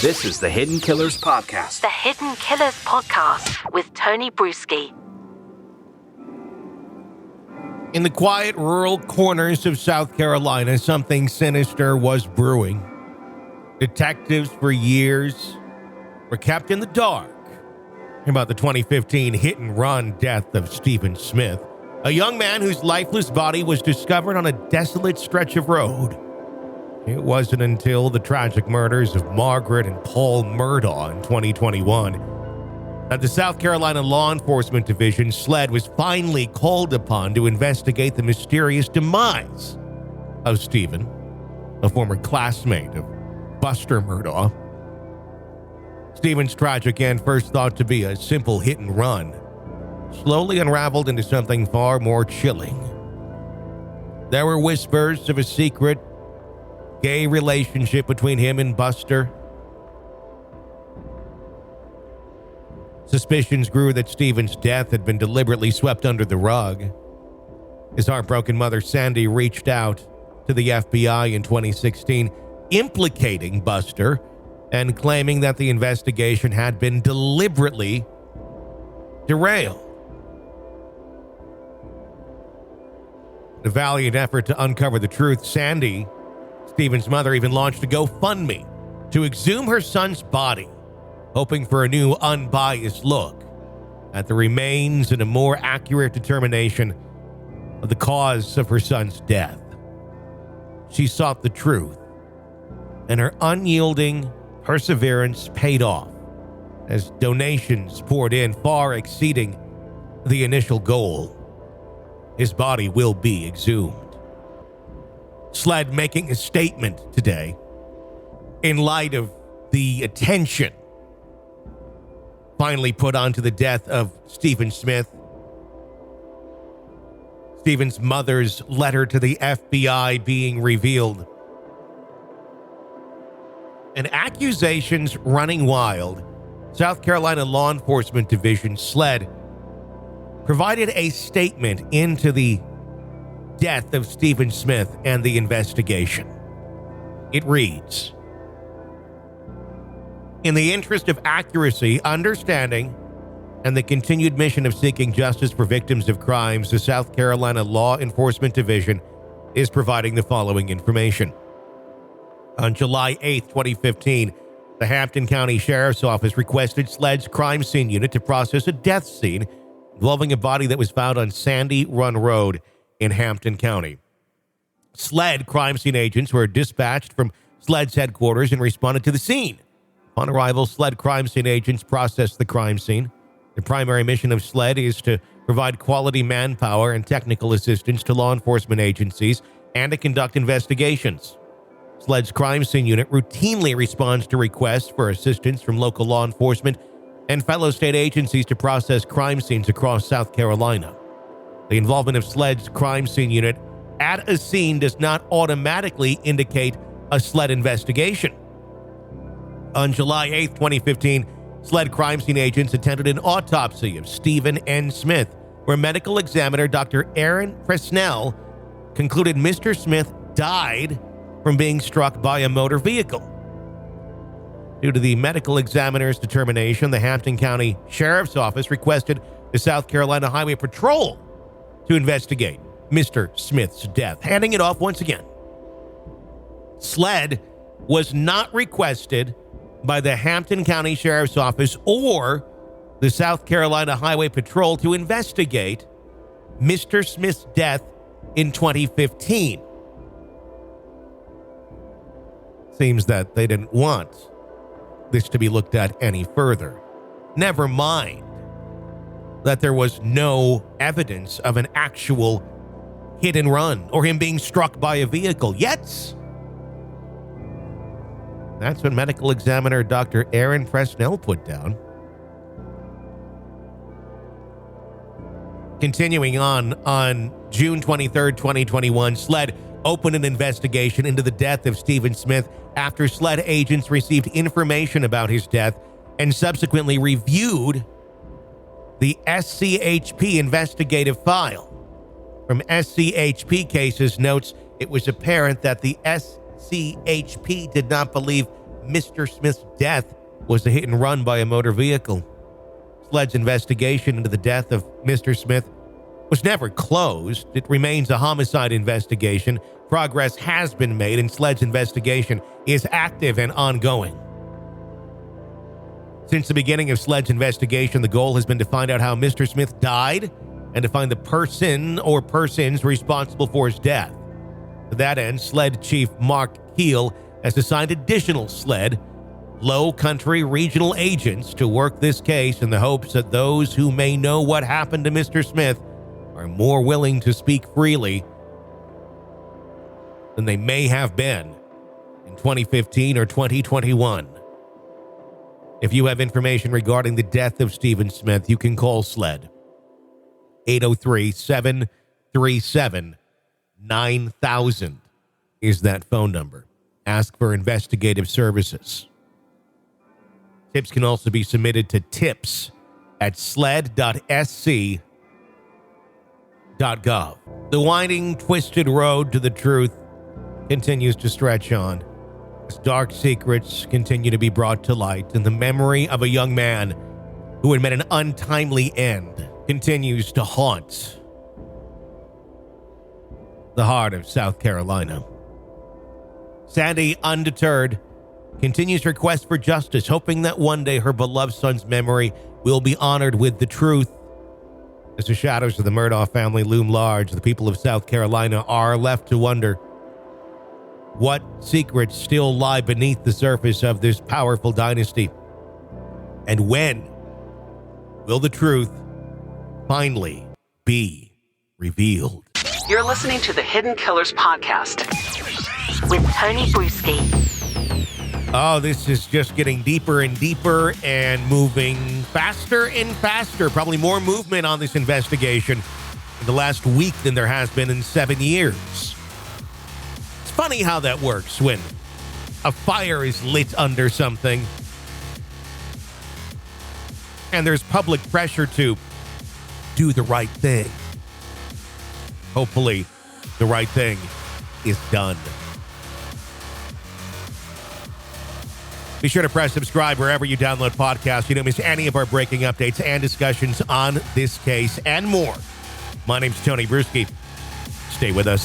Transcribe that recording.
This is the Hidden Killers Podcast. The Hidden Killers Podcast with Tony Bruschi. In the quiet rural corners of South Carolina, something sinister was brewing. Detectives for years were kept in the dark about the 2015 hit-and-run death of Stephen Smith, a young man whose lifeless body was discovered on a desolate stretch of road. It wasn't until the tragic murders of Margaret and Paul Murdaugh in 2021 that the South Carolina Law Enforcement Division, SLED, was finally called upon to investigate the mysterious demise of Stephen, a former classmate of Buster Murdaugh. Stephen's tragic end, first thought to be a simple hit and run, slowly unraveled into something far more chilling. There were whispers of a secret gay relationship between him and Buster. Suspicions grew that Stephen's death had been deliberately swept under the rug. His heartbroken mother, Sandy, reached out to the FBI in 2016, implicating Buster and claiming that the investigation had been deliberately derailed. In a valiant effort to uncover the truth, Sandy, Stephen's mother, even launched a GoFundMe to exhume her son's body, hoping for a new unbiased look at the remains and a more accurate determination of the cause of her son's death. She sought the truth, and her unyielding perseverance paid off as donations poured in, far exceeding the initial goal. His body will be exhumed. SLED making a statement today in light of the attention finally put onto the death of Stephen Smith. Stephen's mother's letter to the FBI being revealed, and accusations running wild. South Carolina Law Enforcement Division, SLED, provided a statement into the death of Stephen Smith and the investigation. It reads, "In the interest of accuracy, understanding, and the continued mission of seeking justice for victims of crimes, the South Carolina Law Enforcement Division is providing the following information. On July 8, 2015, the Hampton County Sheriff's Office requested SLED's crime scene unit to process a death scene involving a body that was found on Sandy Run Road in Hampton County. SLED crime scene agents were dispatched from SLED's headquarters and responded to the scene. On arrival, SLED crime scene agents processed the crime scene. The primary mission of SLED is to provide quality manpower and technical assistance to law enforcement agencies and to conduct investigations. SLED's crime scene unit routinely responds to requests for assistance from local law enforcement and fellow state agencies to process crime scenes across South Carolina. The involvement of SLED's crime scene unit at a scene does not automatically indicate a SLED investigation. On July 8, 2015, SLED crime scene agents attended an autopsy of Stephen N. Smith, where medical examiner Dr. Aaron Presnell concluded Mr. Smith died from being struck by a motor vehicle. Due to the medical examiner's determination, the Hampton County Sheriff's Office requested the South Carolina Highway Patrol to investigate Mr. Smith's death, handing it off once again. SLED was not requested by the Hampton County Sheriff's Office or the South Carolina Highway Patrol to investigate Mr. Smith's death in 2015. Seems that they didn't want this to be looked at any further. Never mind that there was no evidence of an actual hit and run or him being struck by a vehicle. Yet, that's what medical examiner Dr. Aaron Presnell put down. Continuing on June 23rd, 2021, SLED opened an investigation into the death of Stephen Smith after SLED agents received information about his death and subsequently reviewed the SCHP investigative file. From SCHP cases notes, it was apparent that the SCHP did not believe Mr. Smith's death was a hit and run by a motor vehicle. SLED's investigation into the death of Mr. Smith was never closed. It remains a homicide investigation. Progress has been made, and SLED's investigation is active and ongoing. Since the beginning of SLED's investigation, the goal has been to find out how Mr. Smith died and to find the person or persons responsible for his death. To that end, SLED Chief Mark Keel has assigned additional SLED Low Country regional agents to work this case in the hopes that those who may know what happened to Mr. Smith are more willing to speak freely than they may have been in 2015 or 2021. If you have information regarding the death of Stephen Smith, you can call SLED. 803-737-9000 is that phone number. Ask for investigative services. Tips can also be submitted to tips@sled.sc.gov. The winding, twisted road to the truth continues to stretch on as dark secrets continue to be brought to light, and the memory of a young man who had met an untimely end continues to haunt the heart of South Carolina. Sandy, undeterred, continues her quest for justice, hoping that one day her beloved son's memory will be honored with the truth. As the shadows of the Murdaugh family loom large, the people of South Carolina are left to wonder what secrets still lie beneath the surface of this powerful dynasty. And when will the truth finally be revealed? You're listening to the Hidden Killers Podcast with Tony Bruschi. Oh, this is just getting deeper and deeper and moving faster and faster. Probably more movement on this investigation in the last week than there has been in 7 years. It's funny how that works when a fire is lit under something and there's public pressure to do the right thing. Hopefully, the right thing is done. Be sure to press subscribe wherever you download podcasts. You don't miss any of our breaking updates and discussions on this case and more. My name's Tony Bruschi. Stay with us.